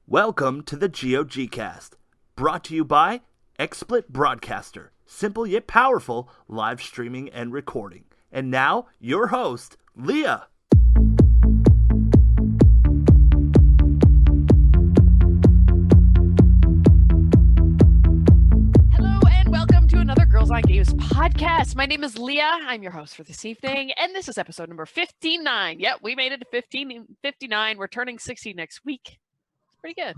Welcome to the GoGCast, brought to you by XSplit Broadcaster, simple yet powerful live streaming and recording. And now, your host, Leah. Hello and welcome to another Girls on Games podcast. My name is Leah. I'm your host for this evening, and this is episode number 59. Yep, we made it to 59. We're turning 60 next week. Pretty good.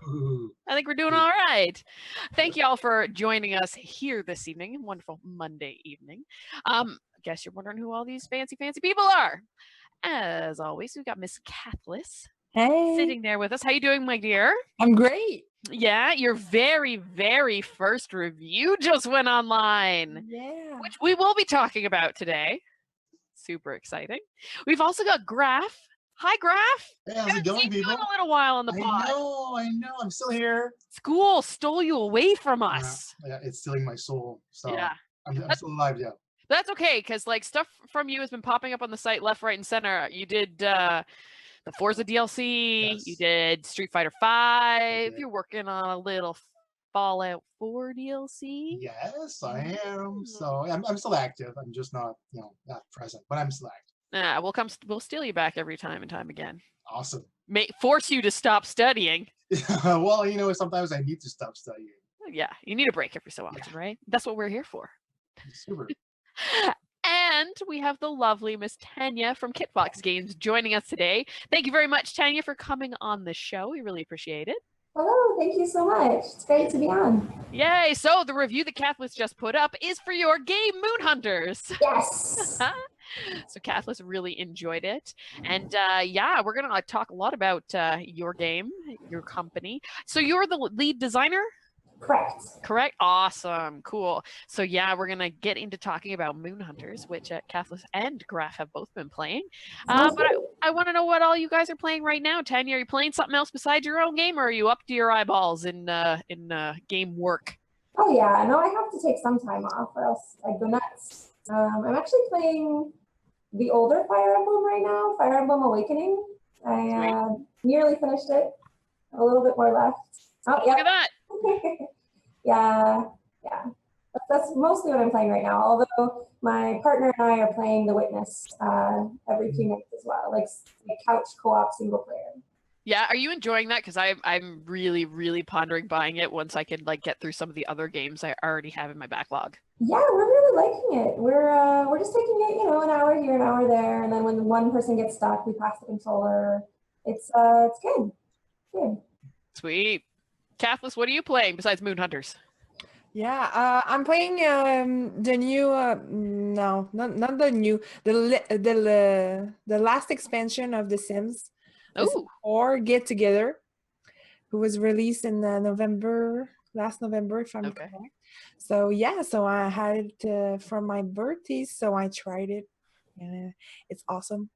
I think we're doing all right. Thank you all for joining us here this evening. Wonderful Monday evening. Guess you're wondering who all these fancy people are. As always, we've got Miss Cathlis sitting there with us. How you doing, my dear? I'm great. Yeah, your very first review just went online. Yeah. Which we will be talking about today. Super exciting. We've also got Graf. Hi, Graf. Hey, how's it going, people? You in a little while on the pod. I know. I'm still here. School stole you away from us. Yeah, it's stealing my soul. So Yeah. I'm still alive, yeah. That's okay, because like stuff from you has been popping up on the site left, right, and center. You did the Forza DLC. Yes. You did Street Fighter 5. did. You're working on a little Fallout 4 DLC. Yes, I am. So I'm still active. I'm just not, not present, but I'm still active. We'll steal you back every time and time again. Awesome. Force you to stop studying. Well, sometimes I need to stop studying. Yeah, you need a break every so often, right? That's what we're here for. Super. And we have the lovely Miss Tanya from Kitfox Games joining us today. Thank you very much, Tanya, for coming on the show. We really appreciate it. Hello, thank you so much. It's great to be on. Yay! So the review that Cathlis just put up is for your game Moon Hunters. Yes. So Cathlis really enjoyed it. And we're going to talk a lot about your game, your company. So you're the lead designer? Correct? Awesome. Cool. So we're going to get into talking about Moon Hunters, which Cathlis and Graf have both been playing. But I want to know what all you guys are playing right now. Tanya, are you playing something else besides your own game, or are you up to your eyeballs in game work? Oh yeah, no, I have to take some time off or else I'd go nuts. I'm actually playing the older Fire Emblem right now, Fire Emblem Awakening. I nearly finished it. A little bit more left. Oh, Look at that. Yeah. That's mostly what I'm playing right now. Although my partner and I are playing The Witness every few nights as well, like couch co-op single player. Yeah, are you enjoying that? Because I'm really pondering buying it once I can get through some of the other games I already have in my backlog. Yeah, we're really liking it. We're just taking it, an hour here, an hour there, and then when one person gets stuck, we pass the controller. It's good. Good. Sweet. Cathlis, what are you playing besides Moon Hunters? Yeah, I'm playing the new. No, not the new. The last expansion of The Sims. Oh. Or Get Together, who was released in last November, if I'm correct. So I had it from my birthday, so I tried it, and it's awesome.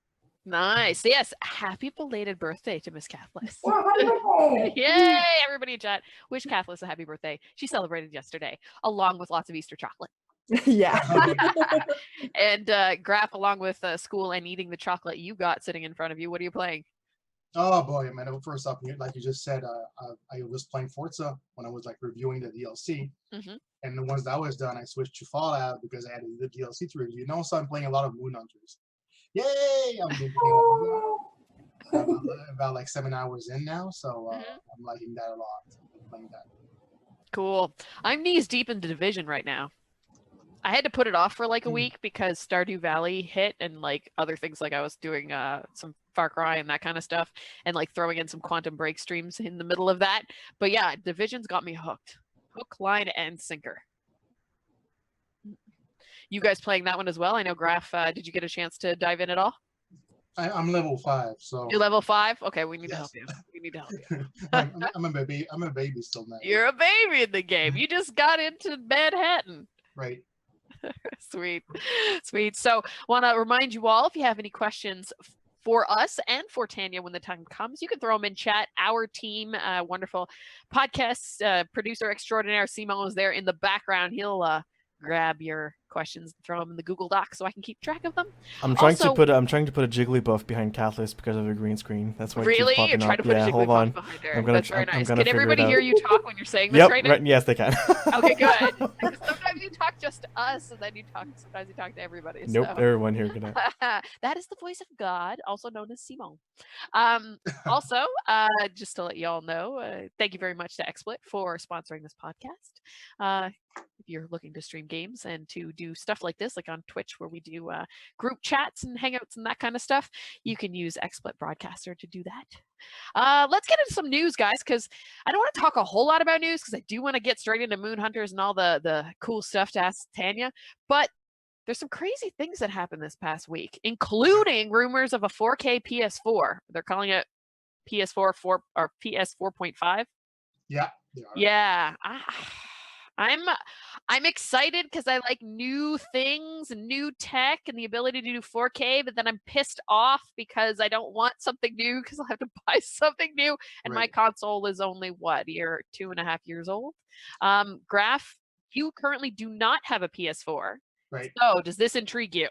Nice. Yes. Happy belated birthday to Miss Cathlis. Yeah, happy birthday. Yay, everybody in chat. Wish Cathlis a happy birthday. She celebrated yesterday, along with lots of Easter chocolate. Yeah. And Graf, along with school and eating the chocolate you got sitting in front of you, what are you playing? Oh boy, man! First up, like you just said, I was playing Forza when I was reviewing the DLC, and once that was done, I switched to Fallout because I had the DLC to review. So I'm playing a lot of Moon Hunters. Yay! I'm playing about 7 hours in now, so I'm liking that a lot. I'm playing that. Cool. I'm knees deep into Division right now. I had to put it off for a week because Stardew Valley hit and other things, I was doing some Far Cry and that kind of stuff, and throwing in some Quantum Break streams in the middle of that. But yeah, Division's got me hooked. Hook, line, and sinker. You guys playing that one as well? I know Graf, did you get a chance to dive in at all? I'm level 5, so. You're level 5? Okay, we need to help you. We need to help you. I'm a baby. I'm a baby still now. You're a baby in the game. You just got into Manhattan. Right. Sweet. So want to remind you all, if you have any questions for us and for Tanya when the time comes, you can throw them in chat. Our team, wonderful podcast producer extraordinaire Simo is there in the background. He'll grab your questions and throw them in the Google Doc so I can keep track of them. I'm trying to put a Jigglypuff behind Cathlis because of the green screen. That's why. Really? You're trying to put a Jigglypuff behind her. That's very nice. Can everybody hear you talk when you're saying this right now? Yes, they can. Okay, good. Sometimes you talk just to us, and then sometimes you talk to everybody. Nope, so. everyone here can. That is the voice of God, also known as Simon. Also, just to let you all know, thank you very much to XSplit for sponsoring this podcast. If you're looking to stream games and to do stuff like this, like on Twitch, where we do group chats and hangouts and that kind of stuff, you can use XSplit Broadcaster to do that. Let's get into some news, guys, because I don't want to talk a whole lot about news because I do want to get straight into Moon Hunters and all the cool stuff to ask Tanya. But there's some crazy things that happened this past week, including rumors of a 4K PS4. They're calling it PS4 or PS4.5. Yeah. Yeah. I'm excited because I like new things and new tech and the ability to do 4K, but then I'm pissed off because I don't want something new because I'll have to buy something new. And my console is only, 2.5 years old. Graf, you currently do not have a PS4. Right. So does this intrigue you?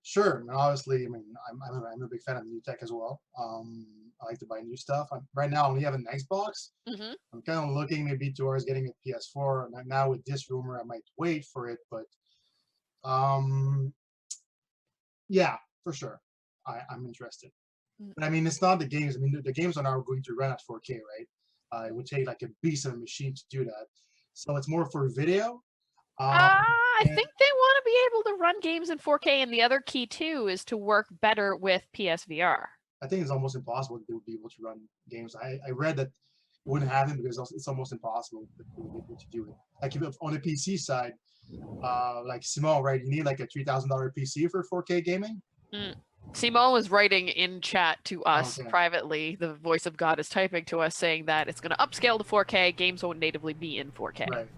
Sure. And obviously, I mean, I'm a big fan of new tech as well. I like to buy new stuff. Right now, I only have an Xbox. Mm-hmm. I'm kind of looking maybe towards getting a PS4. And now with this rumor, I might wait for it. But yeah, for sure, I'm interested. But I mean, it's not the games. I mean, the games are now going to run at 4K, right? It would take like a beast of a machine to do that. So it's more for video. I think they want to be able to run games in 4K, and the other key too is to work better with PSVR. I think it's almost impossible to be able to run games. I read that it wouldn't happen because it's almost impossible to be able to do it. Like if on the PC side, like Simon, right? You need like a $3,000 PC for 4K gaming. Simon was writing in chat to us privately. The voice of God is typing to us saying that it's going to upscale to 4K. Games won't natively be in 4K. Right.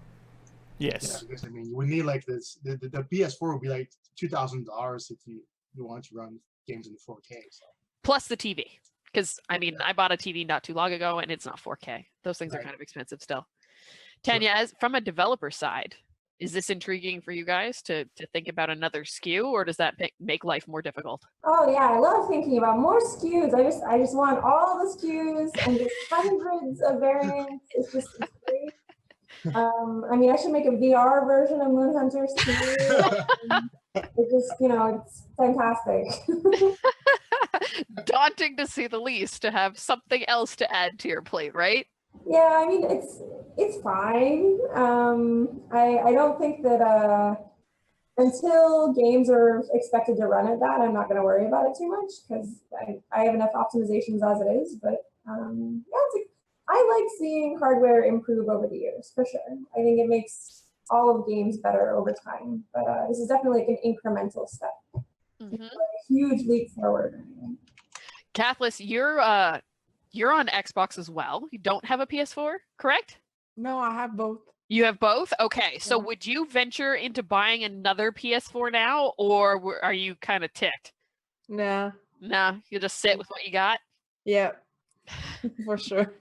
Yes. Yeah, because I mean, you would need like this. The PS4 would be like $2,000 if you want to run games in 4K. So. Plus the TV, because I mean, I bought a TV not too long ago, and it's not 4K. Those things are kind of expensive still. Tanya, as from a developer side, is this intriguing for you guys to think about another SKU, or does that make life more difficult? Oh yeah, I love thinking about more SKUs. I just want all the SKUs and just hundreds of variants. It's great. I mean, I should make a VR version of Moon Hunters too. It just, it's fantastic. Daunting to say the least, to have something else to add to your plate, right? Yeah, I mean, it's fine. I don't think that until games are expected to run at that, I'm not going to worry about it too much because I have enough optimizations as it is. But yeah, I like seeing hardware improve over the years, for sure. I think it makes all of games better over time. But this is definitely like an incremental step. Mm-hmm. Like a huge leap forward. Cathlis, you're on Xbox as well. You don't have a PS4, correct? No, I have both. You have both? Okay. So would you venture into buying another PS4 now, or are you kind of ticked? Nah. No, you'll just sit with what you got? Yeah, for sure.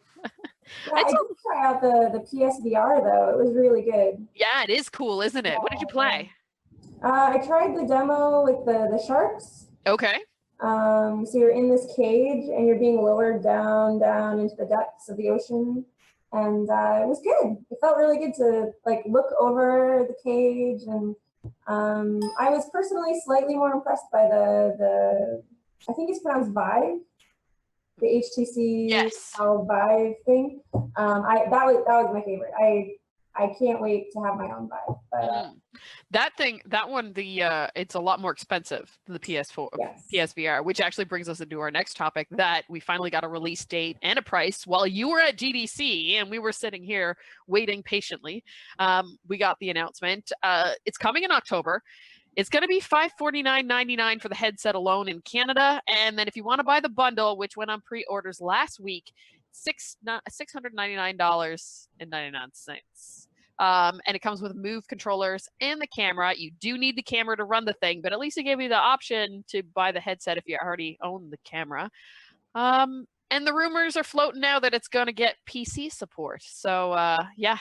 Yeah, I did try out the PSVR though. It was really good. Yeah, it is cool, isn't it? What did you play? I tried the demo with the sharks. Okay. So you're in this cage and you're being lowered down into the depths of the ocean, and it was good. It felt really good to like look over the cage, and I was personally slightly more impressed by the I think it's pronounced Vive. The HTC Vive thing. That was my favorite. I can't wait to have my own Vive. But, that one, it's a lot more expensive than the PS4, PSVR, which actually brings us into our next topic, that we finally got a release date and a price while you were at GDC and we were sitting here waiting patiently. We got the announcement. It's coming in October. It's going to be $549.99 for the headset alone in Canada. And then if you want to buy the bundle, which went on pre-orders last week, $699.99. And it comes with Move controllers and the camera. You do need the camera to run the thing, but at least it gave you the option to buy the headset if you already own the camera. And the rumors are floating now that it's going to get PC support. So yeah,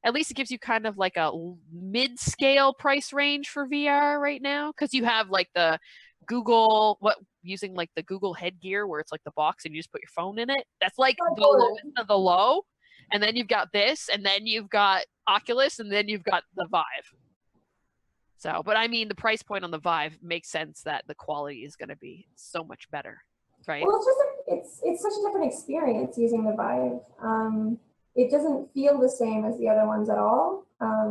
at least it gives you kind of like a mid-scale price range for VR right now, because you have like the Google using like the Google headgear where it's like the box and you just put your phone in it. That's like the lowest of the low. And then you've got this, and then you've got Oculus, and then you've got the Vive. So, but I mean, the price point on the Vive makes sense that the quality is going to be so much better, right? Well, it's such a different experience using the Vive. It doesn't feel the same as the other ones at all. I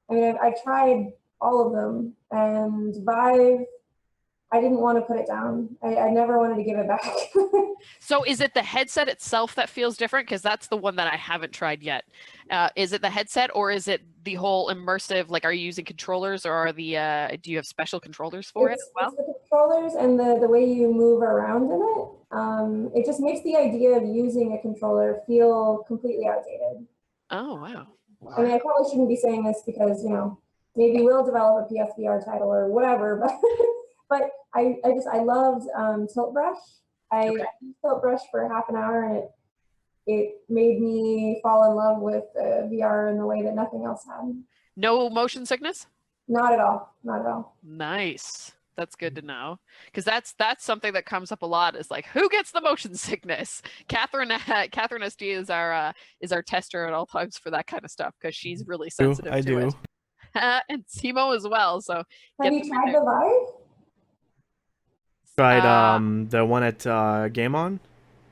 mean, I've tried all of them, and Vive, I didn't want to put it down. I never wanted to give it back. So is it the headset itself that feels different? Because that's the one that I haven't tried yet. Is it the headset, or is it the whole immersive, like are you using controllers, or do you have special controllers for it as well? It's the controllers and the way you move around in it. It just makes the idea of using a controller feel completely outdated. Oh, wow. I mean, I probably shouldn't be saying this because, maybe we'll develop a PSVR title or whatever, but I loved Tilt Brush. I used Tilt Brush for half an hour, and it made me fall in love with VR in the way that nothing else had. No motion sickness? Not at all. Not at all. Nice. That's good to know, because that's something that comes up a lot. Is like, who gets the motion sickness? Catherine SD is our tester at all times for that kind of stuff, because she's really sensitive to it. And Timo as well. So have you tried the Vive? Tried the one at Game On,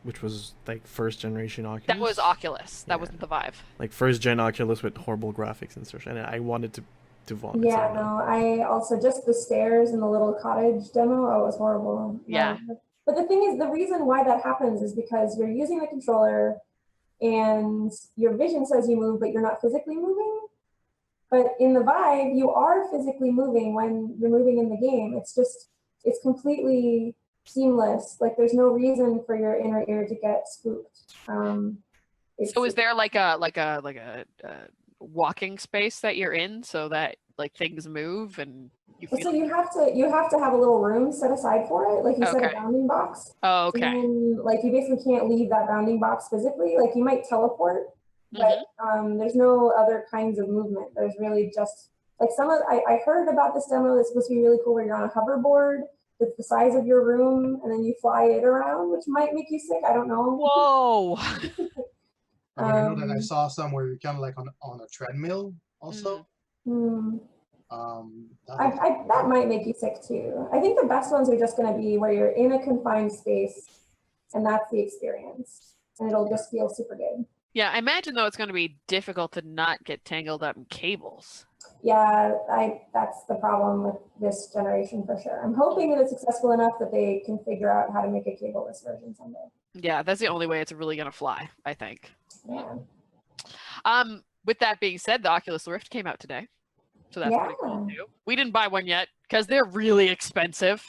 which was like first generation Oculus. That was Oculus. That wasn't the Vive. Like first gen Oculus with horrible graphics and such, and I wanted to vomit. Yeah, no, I also just the stairs in the little cottage demo. Oh, it was horrible. Yeah. But the thing is, the reason why that happens is because you're using the controller, and your vision says you move, but you're not physically moving. But in the Vive, you are physically moving when you're moving in the game. It's completely seamless. Like there's no reason for your inner ear to get spooked. So is there like a walking space that you're in so that like things move and you feel? So you have to have a little room set aside for it. Like you said, a bounding box. Oh, okay. And like you basically can't leave that bounding box physically. Like you might teleport, but there's no other kinds of movement. There's really just like I heard about this demo that's supposed to be really cool, where you're on a hoverboard that's the size of your room, and then you fly it around, which might make you sick. I don't know. Whoa. I mean, I know that I saw some where you're kind of like on a treadmill also. That might make you sick too. I think the best ones are just going to be where you're in a confined space, and that's the experience, and it'll just feel super good. Yeah, I imagine though it's going to be difficult to not get tangled up in cables. Yeah, that's the problem with this generation for sure. I'm hoping that it's successful enough that they can figure out how to make a cableless version someday. Yeah, that's the only way it's really going to fly, I think. Yeah. With that being said, the Oculus Rift came out today. So that's pretty cool too. We didn't buy one yet because they're really expensive.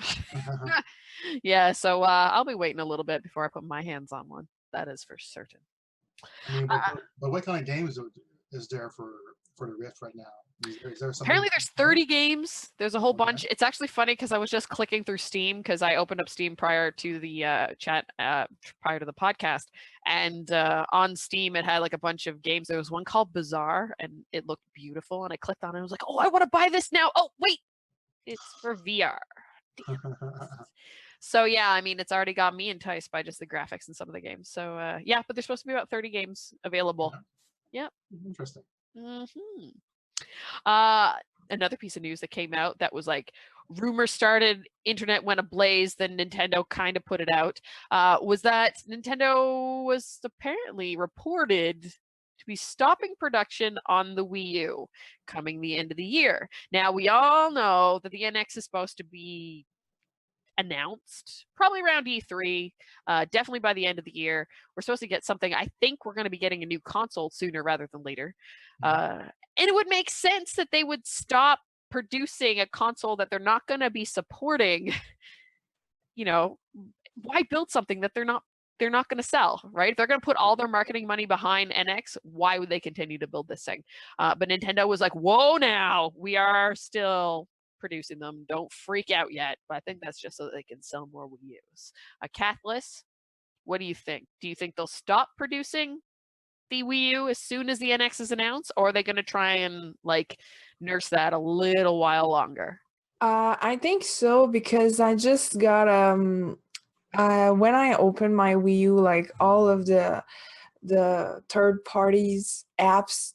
Yeah, so I'll be waiting a little bit before I put my hands on one. That is for certain. I mean, but what kind of games is there for the Rift right now? Is there something? Apparently there's 30 games. There's a whole bunch. It's actually funny because I was just clicking through Steam because I opened up Steam prior to the chat, prior to the podcast. And on Steam, it had like a bunch of games. There was one called Bizarre, and it looked beautiful. And I clicked on it. I was like, oh, I want to buy this now. Oh, wait, it's for VR. So yeah, I mean, it's already got me enticed by just the graphics and some of the games. So yeah, but there's supposed to be about 30 games available. Yeah. Interesting. Another piece of news that came out that was like rumors started, internet went ablaze, then Nintendo kind of put it out, was that Nintendo was apparently reported to be stopping production on the Wii U coming the end of the year. Now, we all know that the Enix is supposed to be announced probably around E3, definitely by the end of the year. We're supposed to get something. I think we're going to be getting a new console sooner rather than later. And it would make sense that they would stop producing a console that they're not going to be supporting. You know, why build something that they're not going to sell, right? If they're going to put all their marketing money behind NX, why would they continue to build this thing? But Nintendo was like, whoa, now we are still producing them. Don't freak out yet. But I think that's just so that they can sell more Wii U's. Cathlis, what do you think? Do you think they'll stop producing the Wii U as soon as the NX is announced, or are they going to try and like nurse that a little while longer? I think so, because I just got when I opened my Wii U, like all of the third parties apps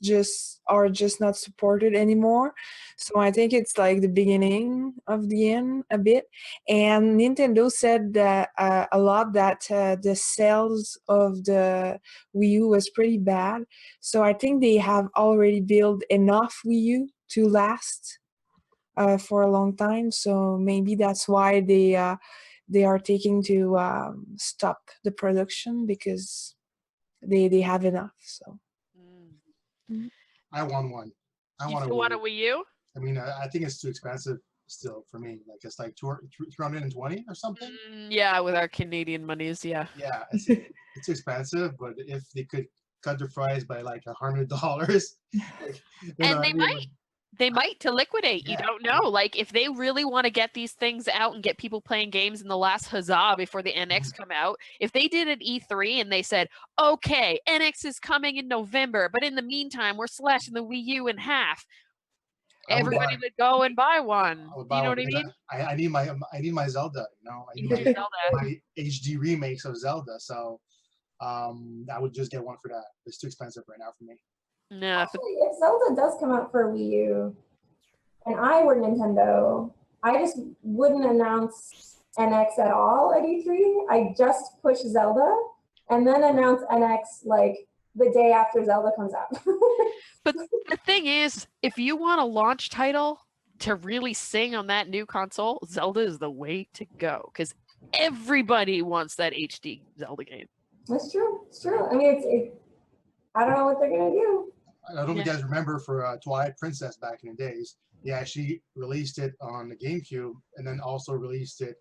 are just not supported anymore. So I think it's like the beginning of the end a bit. And Nintendo said that a lot that the sales of the Wii U was pretty bad. So I think they have already built enough Wii U to last for a long time. So maybe that's why they are taking to stop the production, because they have enough. So I want one. I You want a still want a Wii U. Wii U? I mean, I think it's too expensive still for me. Like it's like 320 or something. Yeah, with our Canadian monies, yeah. Yeah, it's expensive, but if they could cut the price by like $100, And they might to liquidate. You Yeah. don't know. Like if they really want to get these things out and get people playing games in the last huzzah before the NX come out, if they did an E3 and they said, okay, NX is coming in November, but in the meantime, we're slashing the Wii U in half. Everybody would go and buy one. I would Do you buy know one what I because mean? I need my Zelda. You know, I You need need Zelda. my HD remakes of Zelda. So I would just get one for that. It's too expensive right now for me. No, Actually, if Zelda does come out for Wii U, and I were Nintendo, I just wouldn't announce NX at all at E3. I just push Zelda and then announce NX like the day after Zelda comes out. But the thing is, if you want a launch title to really sing on that new console, Zelda is the way to go, because everybody wants that HD Zelda game. That's true. It's true. I mean, I don't know what they're gonna do. I don't know if you guys remember for Twilight Princess back in the days. They actually released it on the GameCube and then also released it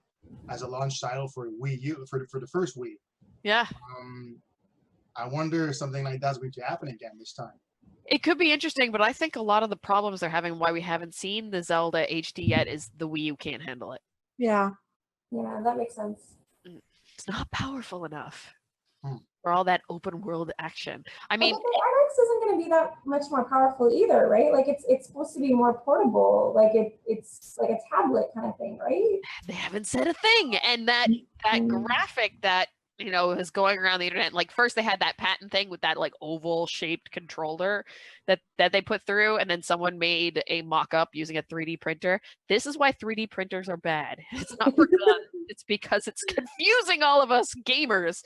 as a launch title for Wii U for the first Wii. Yeah. I wonder if something like that's going to happen again this time. It could be interesting, but I think a lot of the problems they're having, why we haven't seen the Zelda HD yet, is the Wii U can't handle it. Yeah. Yeah, that makes sense. It's not powerful enough for all that open world action. I mean, but the NX isn't going to be that much more powerful either, right? Like it's supposed to be more portable. Like it's like a tablet kind of thing, right? They haven't said a thing, and that graphic that is going around the internet. Like first they had that patent thing with that like oval shaped controller that they put through, and then someone made a mock-up using a 3D printer. This is why 3D printers are bad. It's not for fun. It's because it's confusing all of us gamers.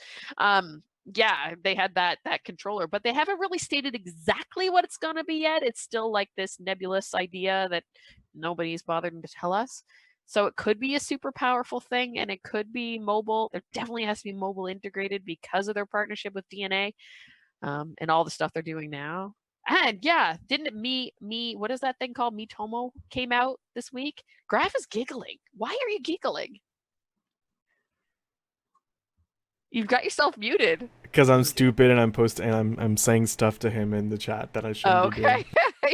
Yeah, they had that controller, but they haven't really stated exactly what it's gonna be yet. It's still like this nebulous idea that nobody's bothered to tell us. So it could be a super powerful thing, and it could be mobile. There definitely has to be mobile integrated because of their partnership with DNA, and all the stuff they're doing now. And yeah, didn't me what is that thing called? Miitomo came out this week. Graf is giggling. Why are you giggling? You've got yourself muted. Because I'm stupid and I'm saying stuff to him in the chat that I shouldn't be doing.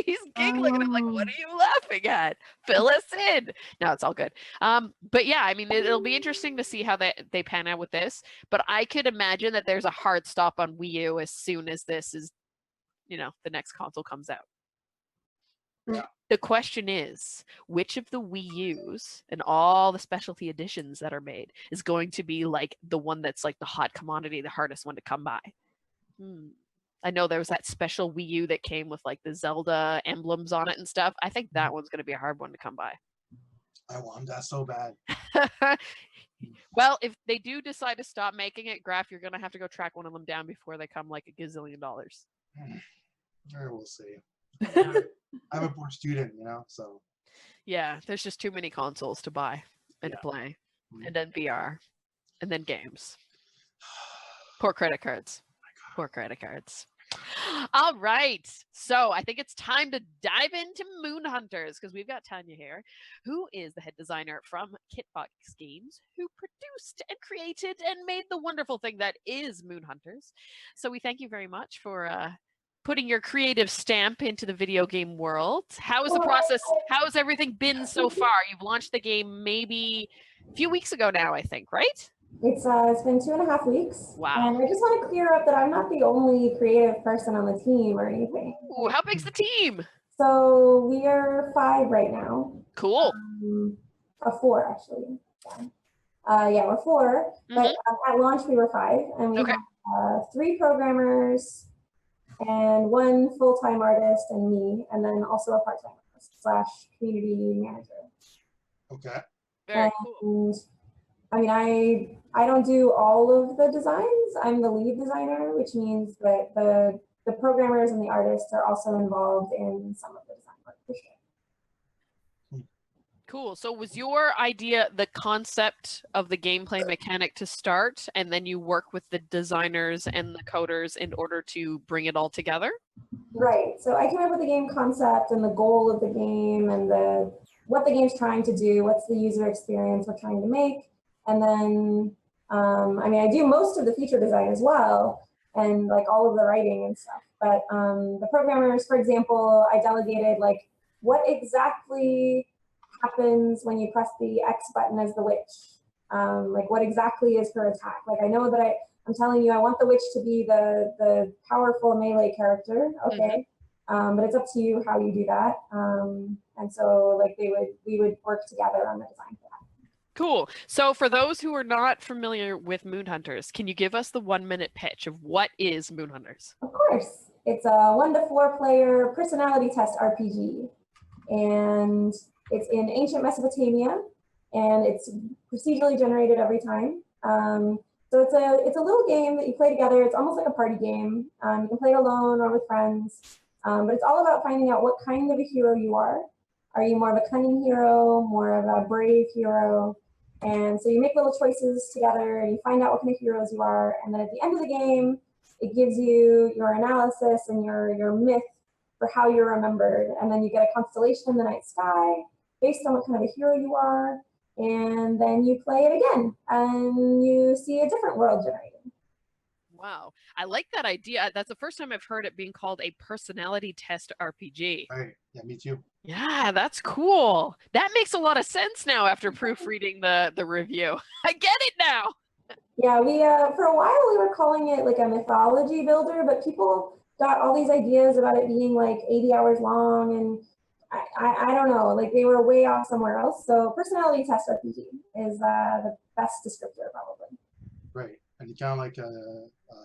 He's giggling and I'm like, what are you laughing at? Fill us in. No, it's all good. But yeah, I mean, it'll be interesting to see how they pan out with this. But I could imagine that there's a hard stop on Wii U as soon as this is, the next console comes out. Yeah. The question is, which of the Wii U's and all the specialty editions that are made is going to be like the one that's like the hot commodity, the hardest one to come by? I know there was that special Wii U that came with like the Zelda emblems on it and stuff. I think that one's going to be a hard one to come by. I want that so bad. Well, if they do decide to stop making it, Graf, you're going to have to go track one of them down before they come like $1 gazillion. We'll see. I'm a poor student, so. Yeah, there's just too many consoles to buy and to play, and then VR, and then games. Poor credit cards. Poor credit cards. All right, so I think it's time to dive into Moon Hunters, because we've got Tanya here, who is the head designer from Kitfox Games, who produced and created and made the wonderful thing that is Moon Hunters. So we thank you very much for putting your creative stamp into the video game world. How is the process? How has everything been so far? You've launched the game maybe a few weeks ago now, I think, right? It's been 2.5 weeks. Wow. And I just want to clear up that I'm not the only creative person on the team or anything. Ooh, how big's the team? So we are 5 right now. Cool. 4 actually. Yeah, we're 4. But at launch we were 5, and we have 3 programmers and 1 full-time artist and me, and then also a part-time artist / community manager. Okay. Very cool. I mean, I don't do all of the designs. I'm the lead designer, which means that the programmers and the artists are also involved in some of the design work for sure. Cool. So was your idea the concept of the gameplay mechanic to start, and then you work with the designers and the coders in order to bring it all together? Right. So I came up with the game concept and the goal of the game and what the game's trying to do, what's the user experience we're trying to make. And then, I mean, I do most of the feature design as well, and like all of the writing and stuff. But the programmers, for example, I delegated like what exactly happens when you press the X button as the witch. Like what exactly is her attack? Like I know that I'm telling you I want the witch to be the powerful melee character, okay? But it's up to you how you do that. And so like we would work together on the design for that. Cool. So for those who are not familiar with Moonhunters, can you give us the 1-minute pitch of what is Moonhunters? Of course. It's a 1 to 4 player personality test RPG. And it's in ancient Mesopotamia, and it's procedurally generated every time. So it's a little game that you play together. It's almost like a party game. You can play it alone or with friends, but it's all about finding out what kind of a hero you are. Are you more of a cunning hero, more of a brave hero? And so you make little choices together, and you find out what kind of heroes you are. And then at the end of the game, it gives you your analysis and your myth for how you're remembered. And then you get a constellation in the night sky based on what kind of a hero you are. And then you play it again and you see a different world generated. Wow. I like that idea. That's the first time I've heard it being called a personality test RPG. Right. Yeah, me too. Yeah, that's cool. That makes a lot of sense now after proofreading the review. I get it now. Yeah, we for a while we were calling it like a mythology builder, but people got all these ideas about it being like 80 hours long, and I don't know, like they were way off somewhere else. So personality test RPG is the best descriptor probably. Right, and you kind of like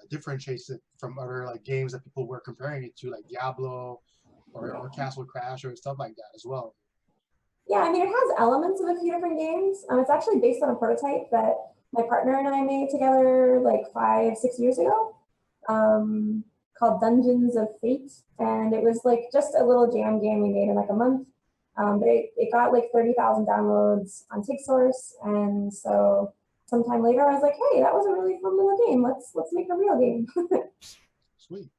differentiates it from other like games that people were comparing it to, like Diablo or Castle Crash or stuff like that as well. Yeah, I mean it has elements of a few different games. It's actually based on a prototype that my partner and I made together like 5-6 years ago, called Dungeons of Fate, and it was like just a little jam game we made in like a month. But it got like 30,000 downloads on TigSource, and so sometime later I was like, hey, that was a really fun little game. Let's make a real game. Sweet.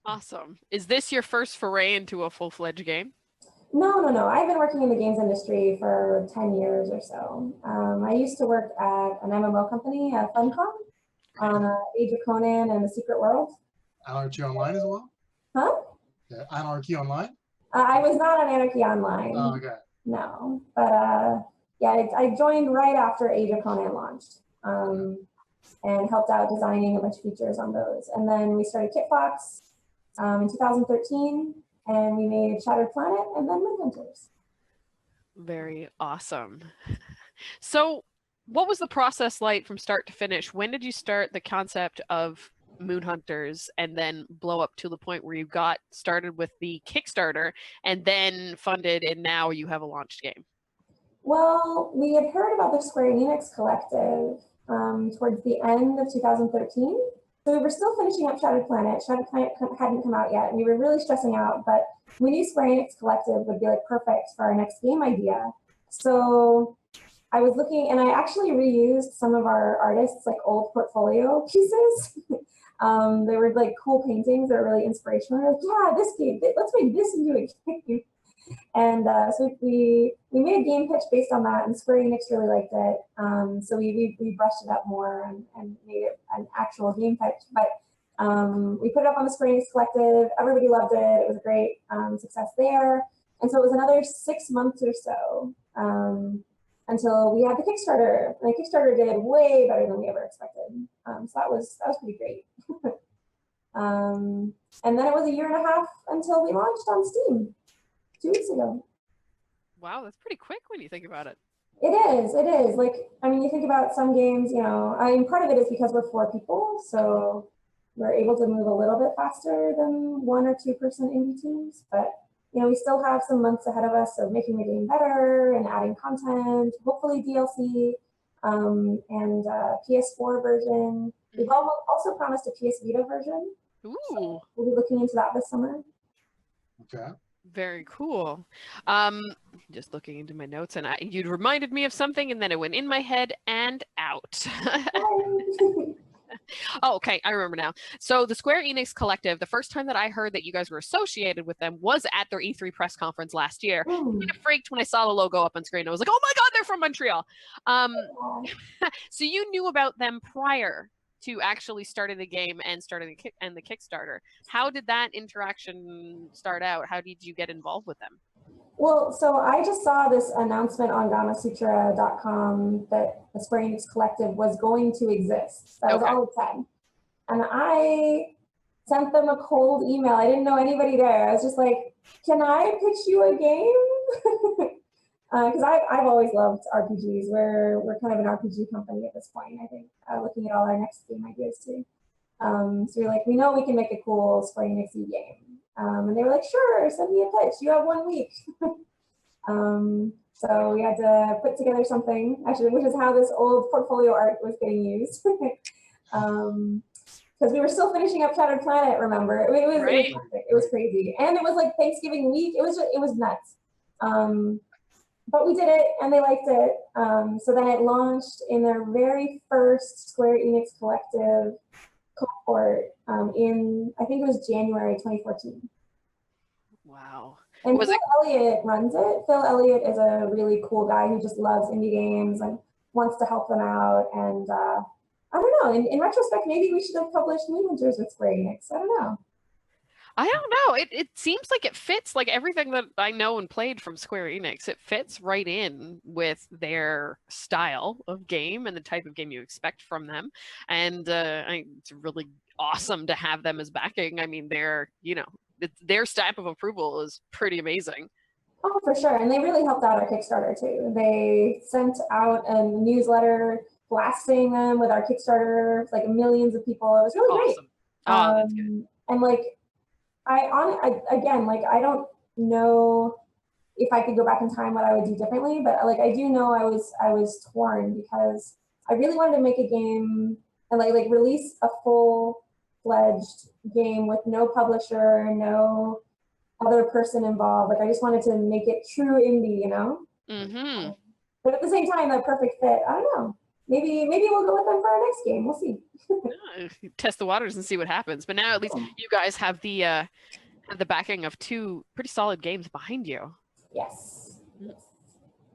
Awesome. Is this your first foray into a full-fledged game? No. I've been working in the games industry for 10 years or so. I used to work at an MMO company, Funcom, on Age of Conan and The Secret World. Anarchy Online as well? Huh? Yeah, Anarchy Online? I was not on Anarchy Online. Oh, okay. No, but yeah, I joined right after Age of Conan launched, and helped out designing a bunch of features on those. And then we started Kitfox in 2013, and we made Shattered Planet and then Moonhunters. Very awesome. So what was the process like from start to finish? When did you start the concept of Moonhunters and then blow up to the point where you got started with the Kickstarter and then funded, and now you have a launched game? Well, we had heard about the Square Enix collective towards the end of 2013. So we were still finishing up Shattered Planet. Shattered Planet hadn't come out yet. We were really stressing out, but we knew Square Enix collective would be like perfect for our next game idea. So I was looking, and I actually reused some of our artists' like old portfolio pieces. They were like cool paintings that were really inspirational. We're like, yeah, this game, let's make this into a game. And so we made a game pitch based on that, and Square Enix really liked it. So we brushed it up more and made it an actual game pitch. But we put it up on the Square Enix Collective. Everybody loved it. It was a great success there. And so it was another 6 months or so. until we had the Kickstarter. And the Kickstarter did way better than we ever expected. So that was pretty great. And then it was a year and a half until we launched on Steam 2 weeks ago. Wow, that's pretty quick when you think about it. It is. Like, I mean, you think about some games, you know, I mean, part of it is because we're 4 people, so we're able to move a little bit faster than 1 or 2 person indie teams. But, you know, we still have some months ahead of us of making the game better and adding content, hopefully DLC, and PS4 version. We've also promised a PS Vita version. Ooh. So we'll be looking into that this summer. Okay. Very cool. Just looking into my notes, and you'd reminded me of something, and then it went in my head and out. Oh, okay, I remember now. So the Square Enix Collective, the first time that I heard that you guys were associated with them was at their E3 press conference last year. I kind of freaked when I saw the logo up on screen. I was like, oh my God, they're from Montreal. So you knew about them prior to actually starting the game and starting the Kickstarter. How did that interaction start out? How did you get involved with them? Well, so I just saw this announcement on gamasutra.com that the Square Enix Collective was going to exist. That was all it said. And I sent them a cold email. I didn't know anybody there. I was just like, can I pitch you a game? Because I've always loved RPGs. We're kind of an RPG company at this point, I think, looking at all our next game ideas too. So we're like, we know we can make a cool Square Enix game. And they were like, sure, send me a pitch. You have 1 week. So we had to put together something, actually, which is how this old portfolio art was getting used. Because we were still finishing up Shattered Planet, remember? It was crazy. And it was like Thanksgiving week. It was nuts. But we did it, and they liked it. So then it launched in their very first Square Enix Collective cohort in, I think it was January 2014. Wow. And Phil Elliott runs it. Phil Elliott is a really cool guy who just loves indie games and wants to help them out. And I don't know, in retrospect, maybe we should have published Moon Hunters with Square Enix. I don't know. I don't know. It seems like it fits, like everything that I know and played from Square Enix. It fits right in with their style of game and the type of game you expect from them. And it's really awesome to have them as backing. I mean, their stamp of approval is pretty amazing. Oh, for sure. And they really helped out our Kickstarter too. They sent out a newsletter blasting them with our Kickstarter, like millions of people. It was really awesome. great. Oh, that's good. And like, I don't know if I could go back in time what I would do differently, but like I do know I was torn because I really wanted to make a game and like release a full-fledged game with no publisher, no other person involved. Like I just wanted to make it true indie, you know? Mm-hmm. But at the same time, that perfect fit, I don't know. Maybe we'll go with them for our next game. We'll see. Test the waters and see what happens. But now at least you guys have the backing of 2 pretty solid games behind you. Yes.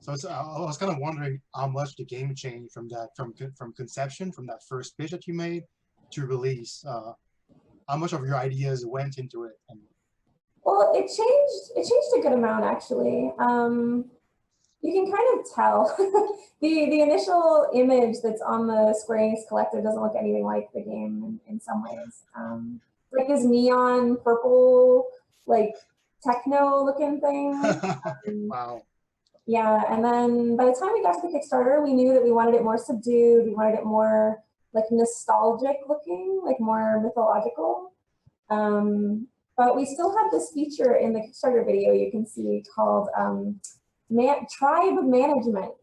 So I was kind of wondering how much the game changed from conception, from that first pitch that you made to release. How much of your ideas went into it? Well, it changed a good amount actually. You can kind of tell. the initial image that's on the Square Enix Collective doesn't look anything like the game in some ways. Like this neon purple, like techno-looking thing. Wow. Yeah, and then by the time we got to the Kickstarter, we knew that we wanted it more subdued. We wanted it more like nostalgic looking, like more mythological. But we still have this feature in the Kickstarter video you can see called tribe management,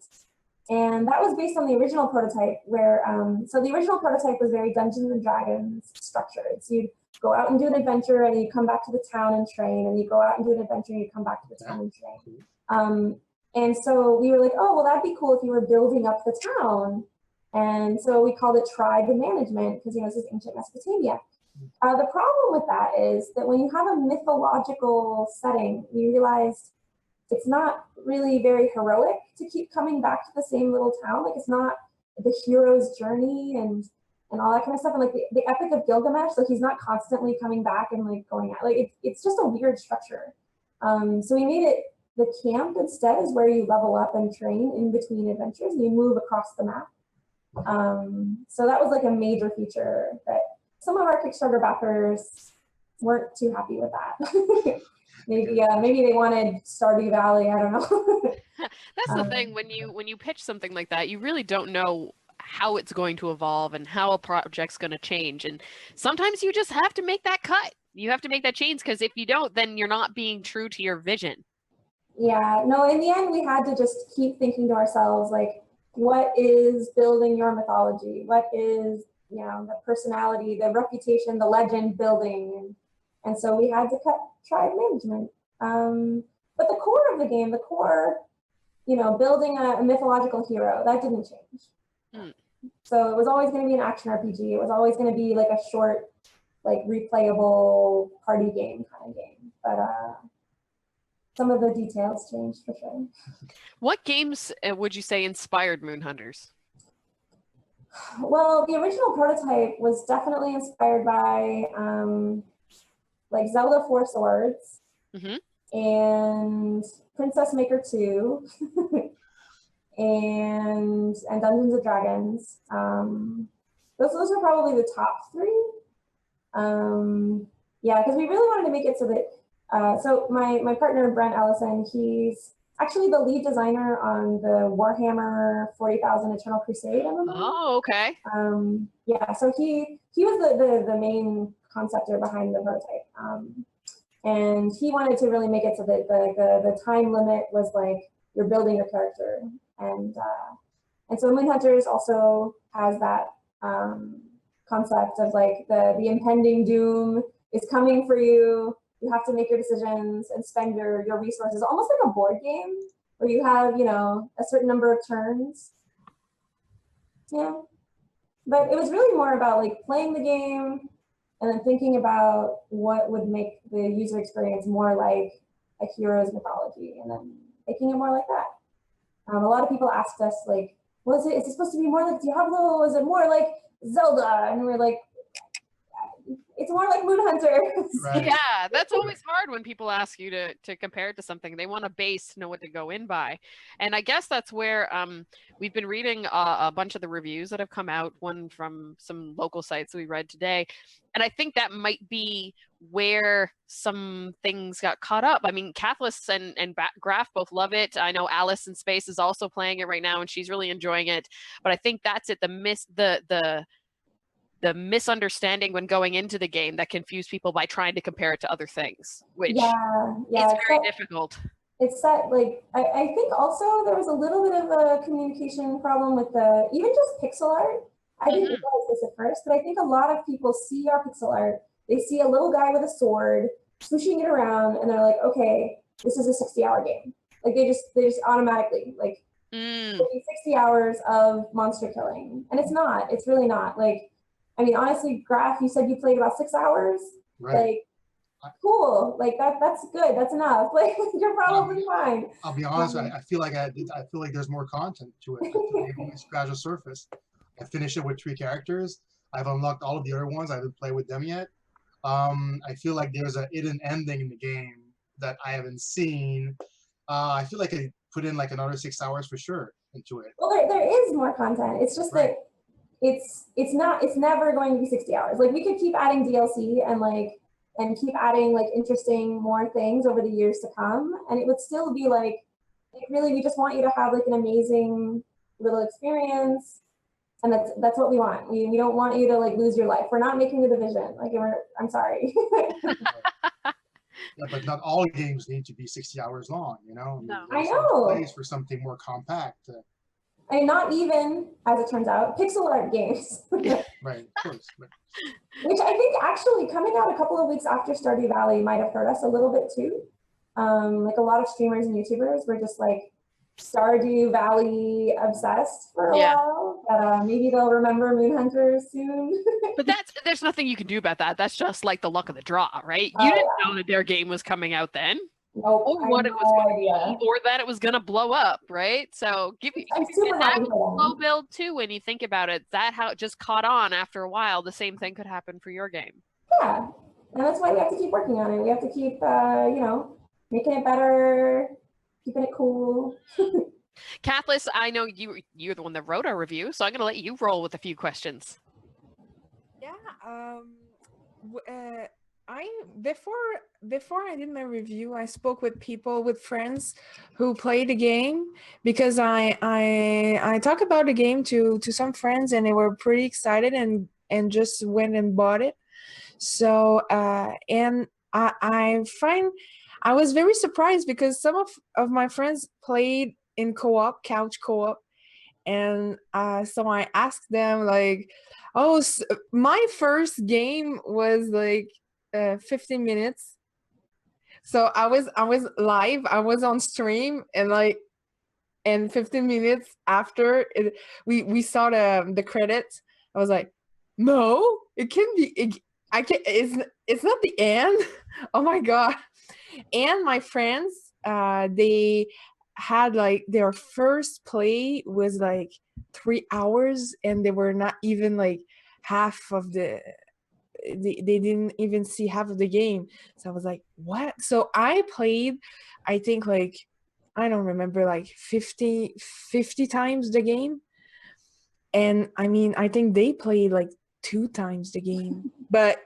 and that was based on the original prototype where so the original prototype was very Dungeons and Dragons structured. So you'd go out and do an adventure and you come back to the town and train, and you go out and do an adventure and you come back to the town and train. And so we were like, oh well, that'd be cool if you were building up the town. And so we called it tribe management because this is ancient Mesopotamia. The problem with that is that when you have a mythological setting, we realized it's not really very heroic to keep coming back to the same little town. Like it's not the hero's journey and all that kind of stuff. And like the Epic of Gilgamesh, like he's not constantly coming back and like going out. Like it's just a weird structure. So we made it the camp instead is where you level up and train in between adventures, and you move across the map. So that was like a major feature that some of our Kickstarter backers weren't too happy with that. Maybe they wanted Stardew Valley. I don't know. That's the thing, when you pitch something like that, you really don't know how it's going to evolve and how a project's going to change. And sometimes you just have to make that cut. You have to make that change, because if you don't, then you're not being true to your vision. Yeah, no, in the end, we had to just keep thinking to ourselves, like, what is building your mythology? What is, the personality, the reputation, the legend building? And so we had to cut tribe management. But the core of the game, building a mythological hero, that didn't change. So it was always going to be an action RPG. It was always going to be like a short, like replayable party game kind of game. But some of the details changed for sure. What games would you say inspired Moon Hunters? Well, the original prototype was definitely inspired by like Zelda Four Swords and Princess Maker 2 and Dungeons and Dragons. Those are probably the top three. Yeah, because we really wanted to make it so that so my partner Brent Ellison, he's actually the lead designer on the Warhammer 40,000 Eternal Crusade MMO. Oh, okay. Yeah, so he was the main conceptor behind the prototype. And he wanted to really make it so that the time limit was like you're building your character. And so Moon Hunters also has that concept of like the impending doom is coming for you. You have to make your decisions and spend your resources, almost like a board game where you have, a certain number of turns. Yeah. But it was really more about like playing the game and then thinking about what would make the user experience more like a hero's mythology and then making it more like that. A lot of people asked us like, is it supposed to be more like Diablo? Is it more like Zelda? And we're like, it's more like Moon Hunter. Right. Yeah, that's always hard when people ask you to compare it to something. They want a base to know what to go in by. And I guess that's where we've been reading a bunch of the reviews that have come out, one from some local sites we read today. And I think that might be where some things got caught up. I mean, Cathlis and Graf both love it. I know Alice in Space is also playing it right now, and she's really enjoying it. But I think that's it, the misunderstanding when going into the game that confused people by trying to compare it to other things, which is very difficult. It's that, like, I think also there was a little bit of a communication problem with even just pixel art. I didn't realize this at first, but I think a lot of people see our pixel art. They see a little guy with a sword, swooshing it around, and they're like, okay, this is a 60-hour game. Like, they just automatically, like, 60 hours of monster killing. And it's not. It's really not. Like, I mean, honestly, Graf, you said you played about 6 hours. Right. Like, cool. Like that's good. That's enough. Like you're probably fine. I'll be honest. I feel like there's more content to it. I only scratched the surface. I finished it with 3 characters. I've unlocked all of the other ones. I haven't played with them yet. I feel like there's a hidden ending in the game that I haven't seen. I feel like I put in like another 6 hours for sure into it. Well, there is more content. It's just that it's never going to be 60 hours. Like we could keep adding DLC and keep adding like interesting more things over the years to come, and it would still be like really we just want you to have like an amazing little experience, and that's what we want. We don't want you to like lose your life. We're not making a division. Like I'm sorry. Yeah, but not all games need to be 60 hours long, No. I know. Place for something more compact. I mean, not even, as it turns out, pixel art games. Right, of course. Which I think actually coming out a couple of weeks after Stardew Valley might have hurt us a little bit too. Like a lot of streamers and YouTubers were just like Stardew Valley obsessed for a while. But maybe they'll remember Moon Hunters soon. But there's nothing you can do about that. That's just like the luck of the draw, right? You didn't know that their game was coming out then. Nope, or what it was going to be, or that it was going to blow up, right? So that slow build too. When you think about it, that how it just caught on after a while. The same thing could happen for your game. Yeah, and that's why we have to keep working on it. We have to keep, making it better, keeping it cool. Kathleen, I know you're the one that wrote our review, so I'm going to let you roll with a few questions. Yeah. Before I did my review, I spoke with friends who played the game, because I talk about the game to some friends, and they were pretty excited and just went and bought it. So and I find I was very surprised, because some of my friends played in co-op, couch co-op, and so I asked them like, oh, my first game was like 15 minutes. So I was live, I was on stream, and 15 minutes after we saw the credits. I was like, no, it can be. It's not the end. Oh my god! And my friends, they had like their first play was like 3 hours, and they were not even like half of the. They didn't even see half of the game. So I was like, what? So I played, I think like, I don't remember, like 50 times the game. And I mean, I think they played like 2 times the game, but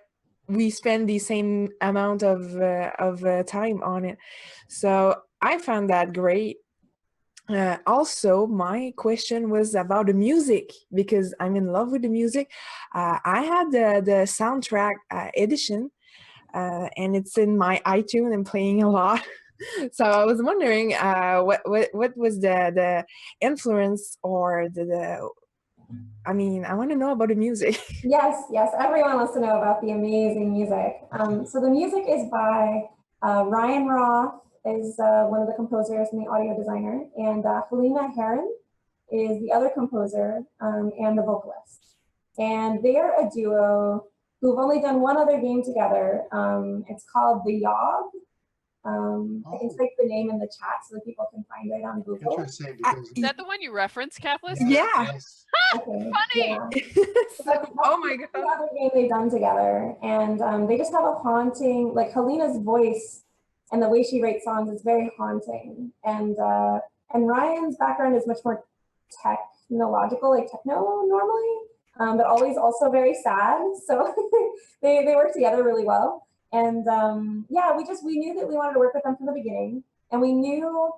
we spend the same amount of time on it. So I found that great. Also, my question was about the music, because I'm in love with the music. I had the soundtrack edition, and it's in my iTunes and playing a lot. So I was wondering, what was the influence, or I mean, I want to know about the music. Yes, everyone wants to know about the amazing music. So the music is by Ryan Roth, is one of the composers and the audio designer, and Helena Heron is the other composer and the vocalist. And they're a duo who've only done one other game together. It's called The Yog. I can type the name in the chat so that people can find it on Google. Interesting, because Is that the one you referenced, Kathleen? Yeah. Yes. Okay, Funny. yeah. Oh my god. The other game they've done together, and they just have a haunting, like Helena's voice and the way she writes songs is very haunting, and Ryan's background is much more technological, like techno normally, but always also very sad. So they work together really well, and yeah, we knew that we wanted to work with them from the beginning, and we knew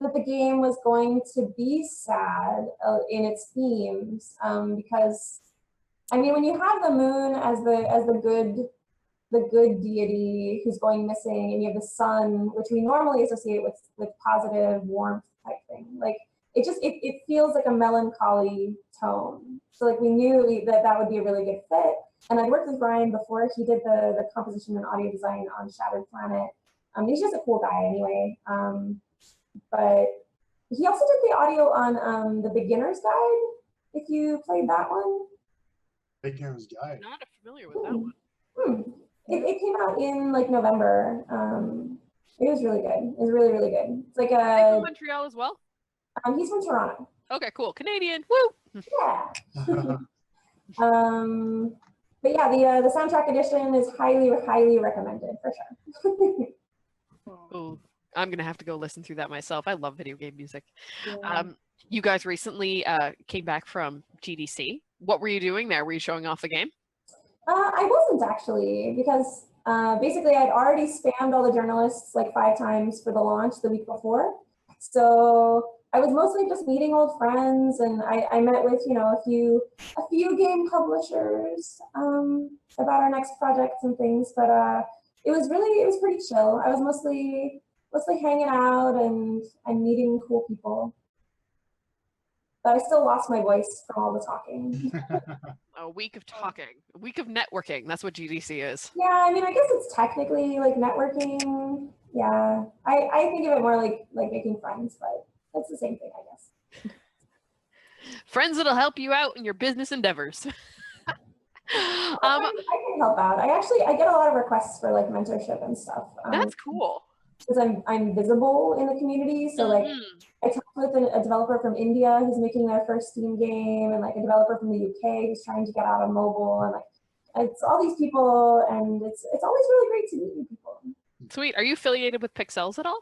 that the game was going to be sad in its themes, because I mean, when you have the moon as the good deity who's going missing, and you have the sun, which we normally associate with positive warmth type thing, like it feels like a melancholy tone. So like we knew that would be a really good fit. And I worked with Ryan before. He did the composition and audio design on Shattered Planet. He's just a cool guy anyway. But he also did the audio on the Beginner's Guide, if you played that one. Beginner's Guide. Not familiar with that one. It came out in like November. It was really good. It was really, really good. It's like Are you from Montreal as well? He's from Toronto. Okay, cool. Canadian. Woo! Yeah. But yeah, the soundtrack edition is highly, highly recommended for sure. Oh, I'm gonna have to go listen through that myself. I love video game music. Yeah. You guys recently came back from GDC. What were you doing there? Were you showing off the game? I wasn't actually, because basically I'd already spammed all the journalists like 5 times for the launch the week before. So I was mostly just meeting old friends, and I met with a few game publishers about our next projects and things. But it was pretty chill. I was mostly hanging out and meeting cool people. But I still lost my voice from all the talking. A week of talking, a week of networking. That's what GDC is. Yeah, I mean, I guess it's technically like networking. Yeah, I think of it more like making friends, but it's the same thing, I guess. Friends that'll help you out in your business endeavors. I can help out. I get a lot of requests for like mentorship and stuff. That's cool. Because I'm visible in the community, so like I talked with a developer from India who's making their first Steam game, and like a developer from the UK who's trying to get out on mobile, and like it's all these people, and it's always really great to meet new people. Sweet. Are you affiliated with Pixels at all?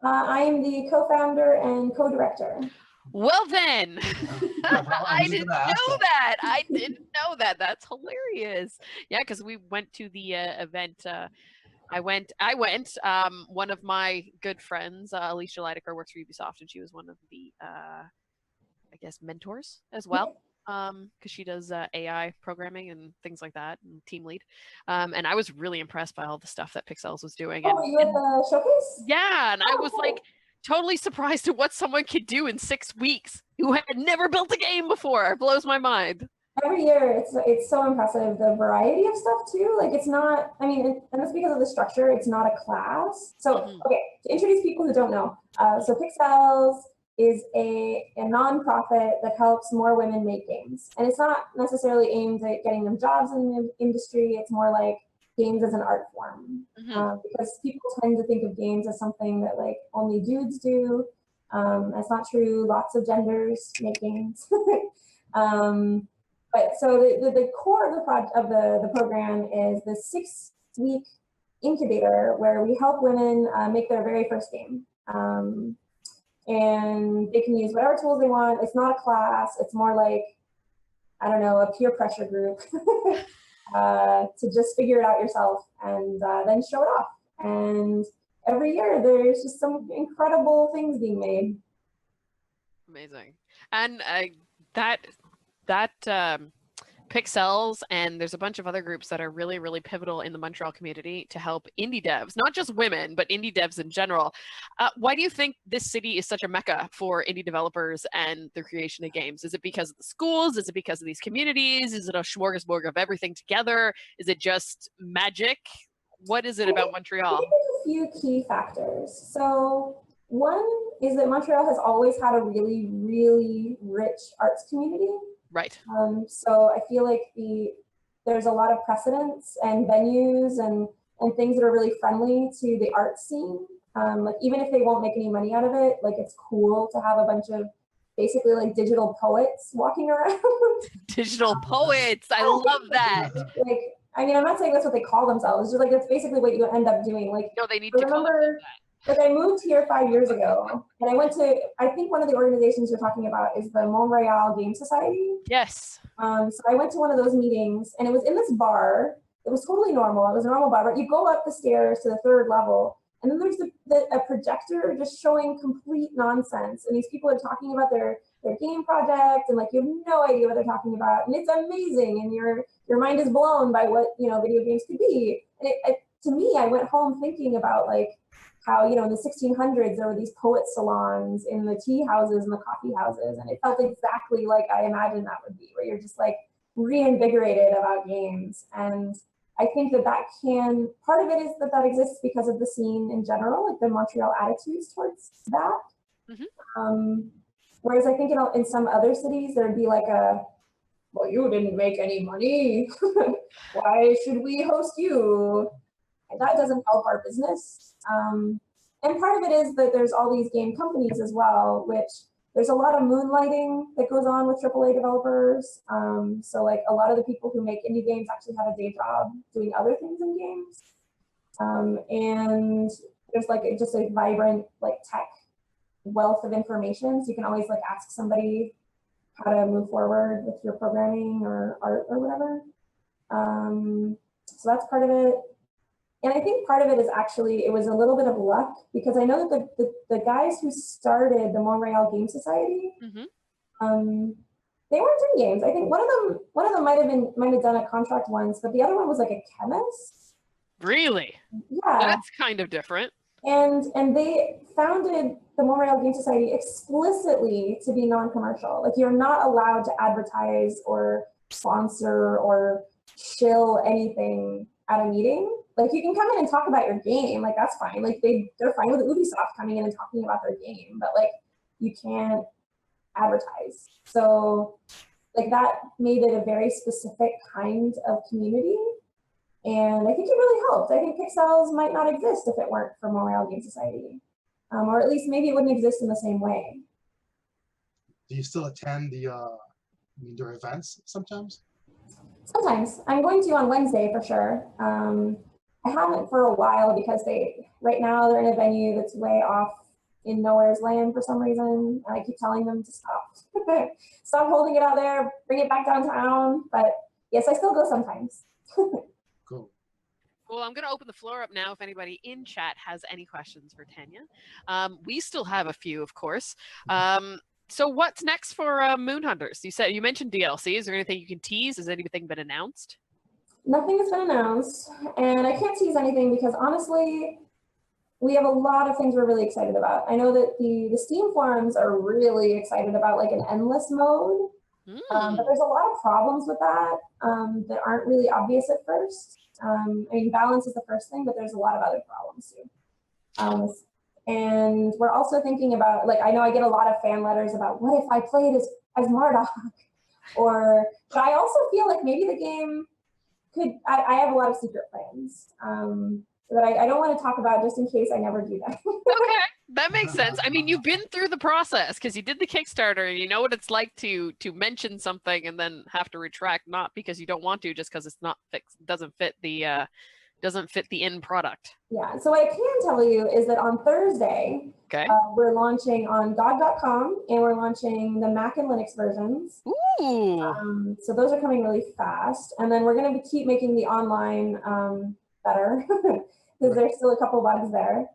I am the co-founder and co-director. Well then, I didn't know that. I didn't know that. That's hilarious. Yeah, because we went to the event. I went. One of my good friends, Alicia Leidecker, works for Ubisoft, and she was one of the, I guess, mentors as well. Because she does AI programming and things like that, and team lead. And I was really impressed by all the stuff that Pixels was doing. Oh, you at the showcase? Yeah, and I was like totally surprised at what someone could do in 6 weeks who had never built a game before. It blows my mind. Every year, it's so impressive, the variety of stuff too. Like it's not, I mean, and that's because of the structure, it's not a class. So, okay, to introduce people who don't know. So Pixels is a nonprofit that helps more women make games. And it's not necessarily aimed at getting them jobs in the industry. It's more like games as an art form. Because people tend to think of games as something that like only dudes do. That's not true. Lots of genders make games. But so the core of the program is the 6-week incubator where we help women make their very first game. And they can use whatever tools they want. It's not a class. It's more like, I don't know, a peer pressure group to just figure it out yourself and then show it off. And every year there's just some incredible things being made. Amazing. And that Pixels, and there's a bunch of other groups that are really, really pivotal in the Montreal community to help indie devs, not just women, but indie devs in general. Why do you think this city is such a mecca for indie developers and the creation of games? Is it because of the schools? Is it because of these communities? Is it a smorgasbord of everything together? Is it just magic? What is it about Montreal? I think there's a few key factors. So one is that Montreal has always had a really, really rich arts community. Right. So I feel like there's a lot of precedents and venues and things that are really friendly to the art scene. Like even if they won't make any money out of it, like it's cool to have a bunch of basically like digital poets walking around. Digital poets, I love that. Like, I mean, I'm not saying that's what they call themselves. It's just like that's basically what you end up doing. Like, no, they need to call it that. Like I moved here 5 years ago, and I went to, I think one of the organizations you're talking about is the Montreal Game Society. Yes. So I went to one of those meetings, and it was in this bar. It was totally normal. It was a normal bar, but you go up the stairs to the 3rd level, and then there's a projector just showing complete nonsense. And these people are talking about their game project, and like you have no idea what they're talking about, and it's amazing, and your mind is blown by what video games could be. And to me, I went home thinking about like how, in the 1600s, there were these poet salons in the tea houses and the coffee houses. And it felt exactly like I imagined that would be, where you're just like reinvigorated about games. And I think that part of it is that exists because of the scene in general, like the Montreal attitudes towards that. Whereas I think in some other cities, there'd be like well, you didn't make any money. Why should we host you? That doesn't help our business. And part of it is that there's all these game companies as well, which there's a lot of moonlighting that goes on with AAA developers. So like a lot of the people who make indie games actually have a day job doing other things in games. And there's like just a vibrant like tech wealth of information. So you can always like ask somebody how to move forward with your programming or art or whatever. So that's part of it. And I think part of it is actually, it was a little bit of luck, because I know that the guys who started the Montreal Game Society, they weren't doing games. I think one of them might have done a contract once, but the other one was like a chemist. Really? Yeah. That's kind of different. And they founded the Montreal Game Society explicitly to be non-commercial. Like you're not allowed to advertise or sponsor or shill anything at a meeting. Like you can come in and talk about your game, like that's fine. Like they're fine with Ubisoft coming in and talking about their game, but like you can't advertise. So like that made it a very specific kind of community. And I think it really helped. I think Pixels might not exist if it weren't for Montreal Game Society. Or at least maybe it wouldn't exist in the same way. Do you still attend their events sometimes? Sometimes. I'm going to on Wednesday for sure. I haven't for a while because right now they're in a venue that's way off in nowhere's land for some reason, and I keep telling them to stop. Stop holding it out there, bring it back downtown. But yes, I still go sometimes. Cool. Well, I'm going to open the floor up now if anybody in chat has any questions for Tanya. We still have a few, of course. So what's next for Moonhunters? You mentioned DLC. Is there anything you can tease? Has anything been announced? Nothing has been announced, and I can't tease anything because honestly, we have a lot of things we're really excited about. I know that the Steam forums are really excited about like an endless mode, but there's a lot of problems with that that aren't really obvious at first. I mean, balance is the first thing, but there's a lot of other problems too. And we're also thinking about, like, I know I get a lot of fan letters about what if I played as Marduk, but I also feel like maybe the game I have a lot of secret plans that I don't want to talk about just in case I never do that. Okay, that makes sense. I mean, you've been through the process because you did the Kickstarter and you know what it's like to mention something and then have to retract, not because you don't want to, just because it's not doesn't fit the end product. Yeah, so what I can tell you is that on Thursday, we're launching on GOG.com and we're launching the Mac and Linux versions. Ooh. So those are coming really fast. And then we're going to keep making the online better because there's still a couple bugs there.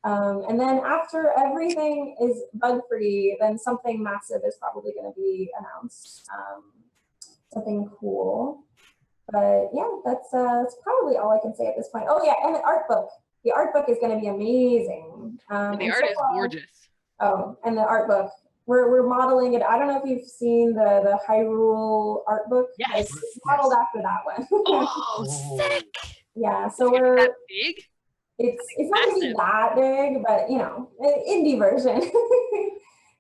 And then after everything is bug-free, then something massive is probably going to be announced. Something cool. But yeah, that's probably all I can say at this point. Oh yeah, and the art book. The art book is going to be amazing. The art is gorgeous. Oh, and the art book. We're modeling it. I don't know if you've seen the Hyrule art book. Yes. It's modeled after that one. Oh, sick. Yeah, so Is it that big? It's not going to be that big, but you know, an indie version,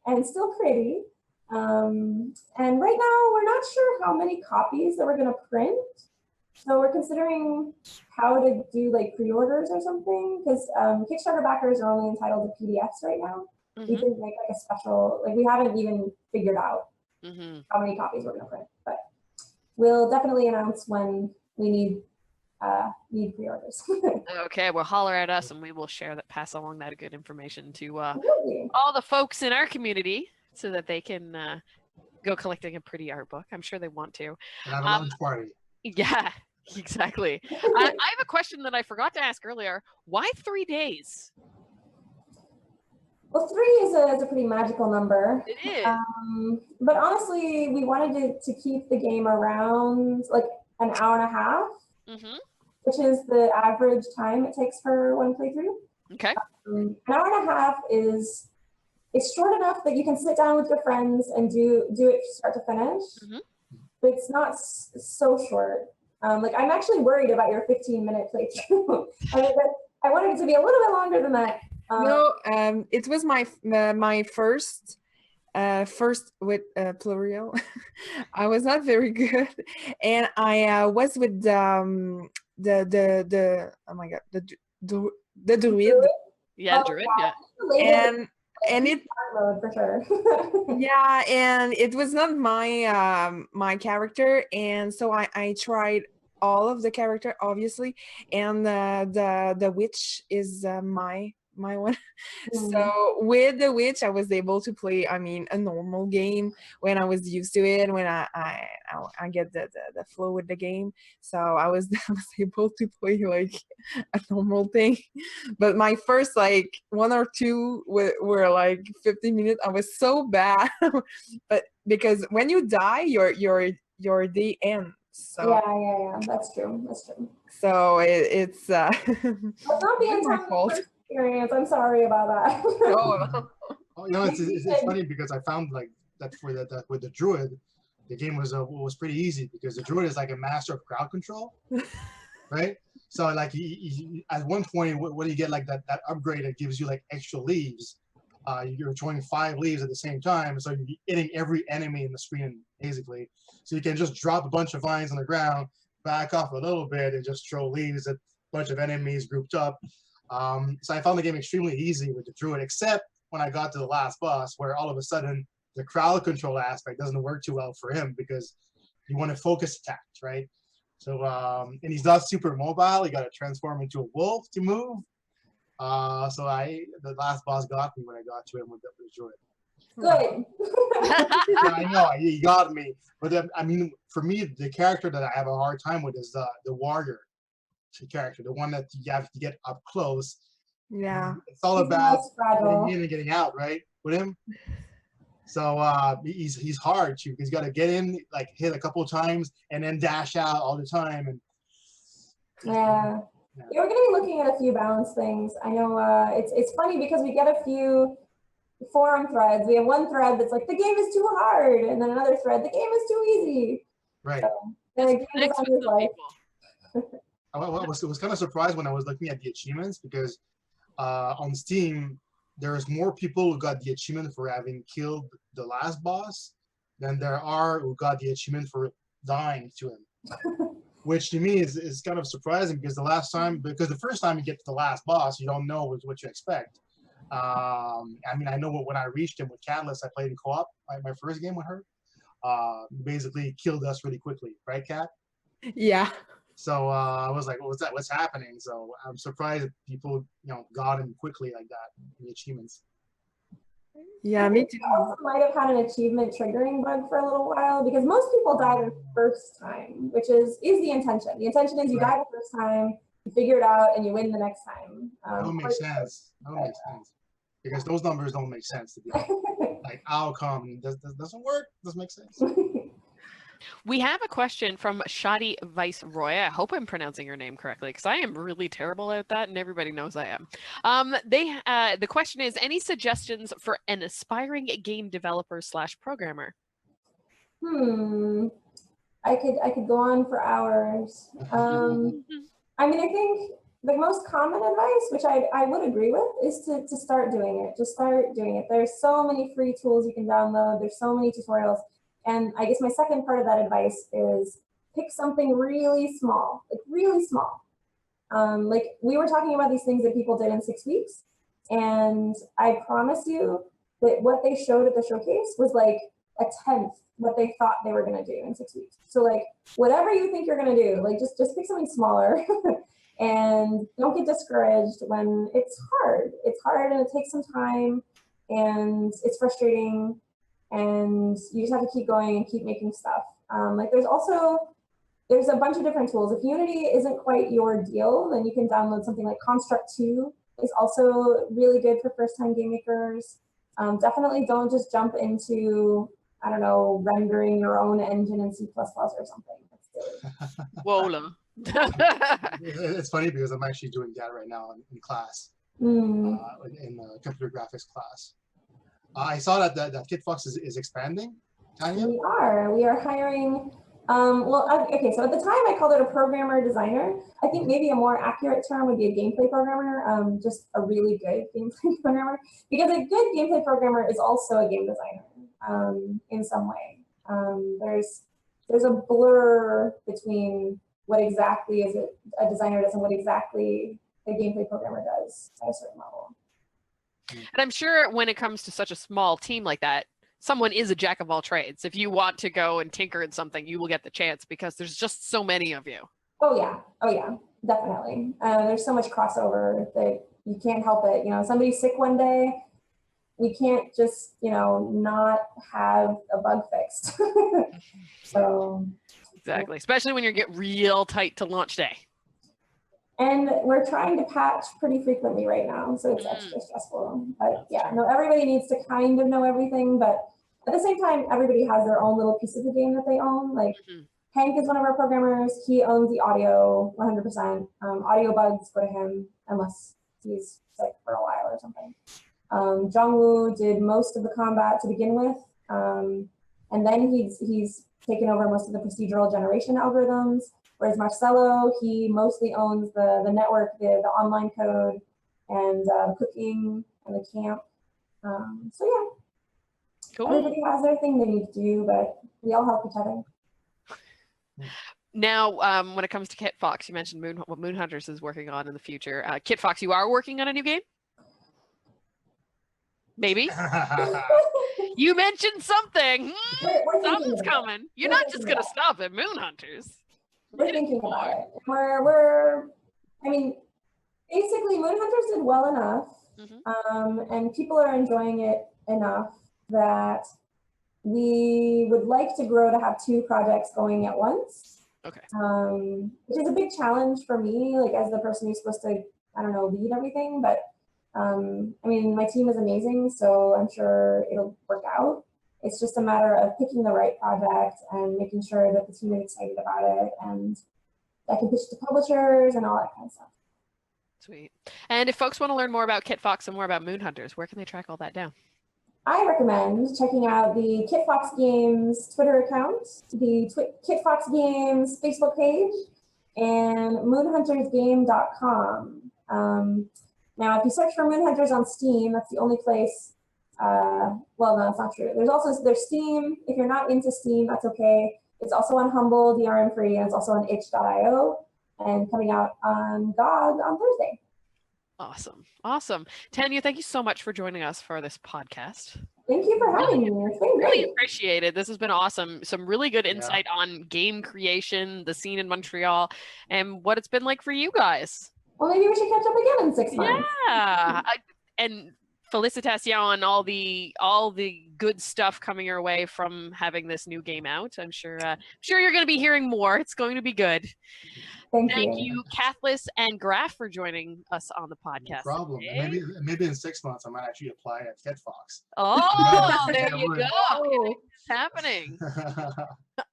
and still pretty. And right now, we're not sure how many copies that we're going to print. So we're considering how to do like pre-orders or something, because Kickstarter backers are only entitled to PDFs right now. We can make like a special, like we haven't even figured out how many copies we're going to print, but we'll definitely announce when we need pre-orders. Okay, well, holler at us and we will pass along that good information to all the folks in our community so that they can go collecting a pretty art book. I'm sure they want to. And have a lunch party. Yeah, exactly. I have a question that I forgot to ask earlier. Why 3 days? Well, 3 is a pretty magical number. It is. But honestly, we wanted to keep the game around like an hour and a half, which is the average time it takes for one playthrough. Okay. An hour and a half it's short enough that you can sit down with your friends and do it start to finish. But it's not so short. Like I'm actually worried about your 15-minute playthrough. I wanted it to be a little bit longer than that. No, it was my first with plural. I was not very good, and I was with the oh my god, the druid. Yeah, druid. Yeah. And it mode for sure. yeah, and it was not my my character, and so I tried all of the character obviously, and the witch is my one. So with the witch I was able to play, I mean, a normal game when I was used to it, when I get the flow with the game. So I was able to play like a normal thing. But my first like 1 or 2 were like 50 minutes. I was so bad. But because when you die your day ends. So yeah, that's true. So it's not the entire fault. Experience. I'm sorry about that. Oh, you know, it's funny because I found like that with the druid, the game was pretty easy because the druid is like a master of crowd control, right? So like he at one point, what do you get, like that upgrade that gives you like extra leaves? You're throwing 5 leaves at the same time, so you're hitting every enemy in the screen basically. So you can just drop a bunch of vines on the ground, back off a little bit, and just throw leaves at a bunch of enemies grouped up. So I found the game extremely easy with the druid, except when I got to the last boss, where all of a sudden the crowd control aspect doesn't work too well for him because you want to focus attacks, right? So and he's not super mobile. You got to transform into a wolf to move. So the last boss got me when I got to him with the druid. Good. Yeah, I know he got me, but then, I mean, for me, the character that I have a hard time with is the warrior character, the one that you have to get up close. Yeah. It's all He's the about most fragile. getting in and getting out, right? With him. So he's hard too. He's got to get in, like hit a couple of times, and then dash out all the time. And Yeah. Yeah, we're gonna be looking at a few balance things. I know it's funny because we get a few forum threads. We have one thread that's like the game is too hard, and then another thread the game is too easy. right. So, and the game designer's like, I was kind of surprised when I was looking at the achievements because on Steam there's more people who got the achievement for having killed the last boss than there are who got the achievement for dying to him. Which to me is kind of surprising because the first time you get to the last boss, you don't know what you expect. I mean, I know when I reached him with Catalyst, I played in co-op, my first game with her. Basically killed us really quickly, right, Kat? Yeah. So I was like, what's that? What's happening? So I'm surprised that people, got him quickly like that in the achievements. Yeah, me too. also might have had an achievement triggering bug for a little while because most people die the first time, which is the intention. The intention is you die the first time, you figure it out, and you win the next time. That don't make sense. That don't make sense. Because those numbers don't make sense to be like outcome doesn't work. Doesn't make sense. We have a question from Shadi Viceroy. I hope I'm pronouncing your name correctly because I am really terrible at that, and everybody knows I am. The question is: any suggestions for an aspiring game developer / programmer? I could go on for hours. I mean, I think the most common advice, which I would agree with, is to start doing it. Just start doing it. There's so many free tools you can download. There's so many tutorials. And I guess my second part of that advice is pick something really small, like really small. Like we were talking about these things that people did in 6 weeks. And I promise you that what they showed at the showcase was like a 10th what they thought they were going to do in 6 weeks. So like whatever you think you're going to do, like just pick something smaller and don't get discouraged when it's hard. It's hard and it takes some time and it's frustrating. And you just have to keep going and keep making stuff. Like there's a bunch of different tools. If Unity isn't quite your deal, then you can download something like Construct 2 is also really good for first-time game makers. Definitely don't just jump into, I don't know, rendering your own engine in C++ or something. That's silly. Whoa. It's funny because I'm actually doing that right now in class, in computer graphics class. I saw that Kitfox is expanding. Tanya? We are hiring. Okay, so at the time I called it a programmer designer. I think maybe a more accurate term would be a gameplay programmer, just a really good gameplay programmer. Because a good gameplay programmer is also a game designer in some way. There's a blur between what exactly is it a designer does and what exactly a gameplay programmer does at a certain level. And I'm sure when it comes to such a small team like that, someone is a jack of all trades. If you want to go and tinker in something, you will get the chance because there's just so many of you. Oh yeah, definitely. There's so much crossover that you can't help it. Somebody's sick one day, we can't just, not have a bug fixed. So exactly, especially when you get real tight to launch day. And we're trying to patch pretty frequently right now, so it's extra stressful. But yeah, no, everybody needs to kind of know everything, but at the same time, everybody has their own little piece of the game that they own. Like Hank is one of our programmers. He owns the audio 100%. Audio bugs go to him unless he's sick for a while or something. Jongwoo did most of the combat to begin with, and then he's taken over most of the procedural generation algorithms. Whereas Marcelo, he mostly owns the network, the online code, and the cooking and the camp. So yeah, cool. Everybody has their thing they need to do, but we all help each other. Now, when it comes to Kitfox, you mentioned what Moon Hunters is working on in the future. Kitfox, you are working on a new game? Maybe? You mentioned something. Something's coming. You're not just going to stop at Moon Hunters. We're thinking about it. I mean, Basically, Moon Hunters did well enough, and people are enjoying it enough that we would like to grow to have 2 projects going at once. Okay. Which is a big challenge for me, like as the person who's supposed to, I don't know, lead everything. But I mean, my team is amazing, so I'm sure it'll work out. It's just a matter of picking the right project and making sure that the team is excited about it and I can pitch to publishers and all that kind of stuff. Sweet. And if folks want to learn more about Kitfox and more about Moon Hunters, where can they track all that down? I recommend checking out the Kitfox Games Twitter account, the Kitfox Games Facebook page, and moonhuntersgame.com. Now, if you search for Moon Hunters on Steam, that's the only place. Well, no, that's not true. There's Steam. If you're not into Steam, that's okay. It's also on Humble, DRM free, and it's also on itch.io and coming out on GOG on Thursday. Awesome. Awesome. Tanya, thank you so much for joining us for this podcast. Thank you for having me. It's been great. Really appreciate it. This has been awesome. Some really good insight on game creation, the scene in Montreal, and what it's been like for you guys. Well, maybe we should catch up again in 6 months. Yeah. And Felicitation on all the good stuff coming your way from having this new game out. I'm sure you're going to be hearing more. It's going to be good. Thank you, Kathleen and Graf, for joining us on the podcast. No problem. Today. Maybe in 6 months I might actually apply at Kitfox. Oh, there you go. It's happening.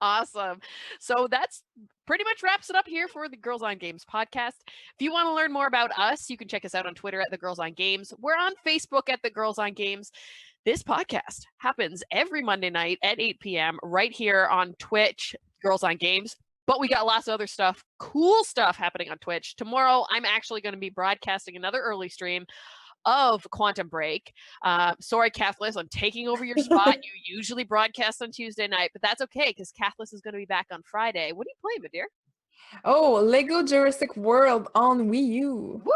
Awesome. So that's pretty much wraps it up here for the Girls on Games podcast. If you want to learn more about us, you can check us out on Twitter at The Girls on Games. We're on Facebook at The Girls on Games. This podcast happens every Monday night at 8 p.m. right here on Twitch, Girls on Games. But we got lots of other stuff, cool stuff happening on Twitch. Tomorrow, I'm actually going to be broadcasting another early stream of Quantum Break. Sorry, Kathleen, I'm taking over your spot. You usually broadcast on Tuesday night, but that's okay because Kathleen is going to be back on Friday. What are you playing, my dear? Oh, Lego Jurassic World on Wii U. Woohoo!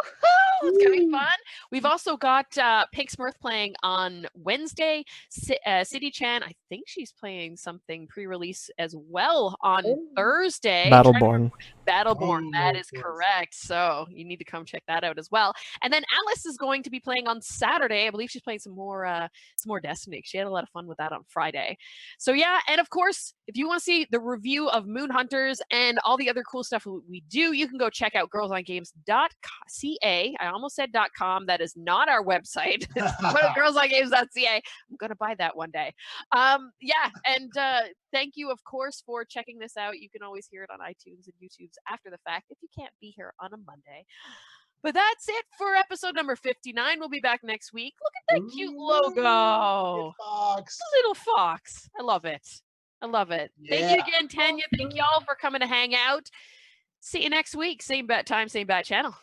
It's gonna be fun. We've also got Pink Smurf playing on Wednesday. City Chan, I think she's playing something pre-release as well on Thursday. Battleborn. Battleborn, that is correct. So you need to come check that out as well. And then Alice is going to be playing on Saturday. I believe she's playing some more Destiny. She had a lot of fun with that on Friday. So yeah, and of course, if you want to see the review of Moon Hunters and all the other cool stuff we do, you can go check out girlsongames.ca. I almost said .com. That is not our website. girlsongames.ca. I'm going to buy that one day. Yeah, and thank you, of course, for checking this out. You can always hear it on iTunes and YouTube's after the fact if you can't be here on a Monday. But that's it for episode number 59. We'll be back next week. Look at that cute logo. Fox. Little fox. I love it. I love it. Yeah. Thank you again, Tanya. Thank you all for coming to hang out. See you next week. Same bat time, same bat channel.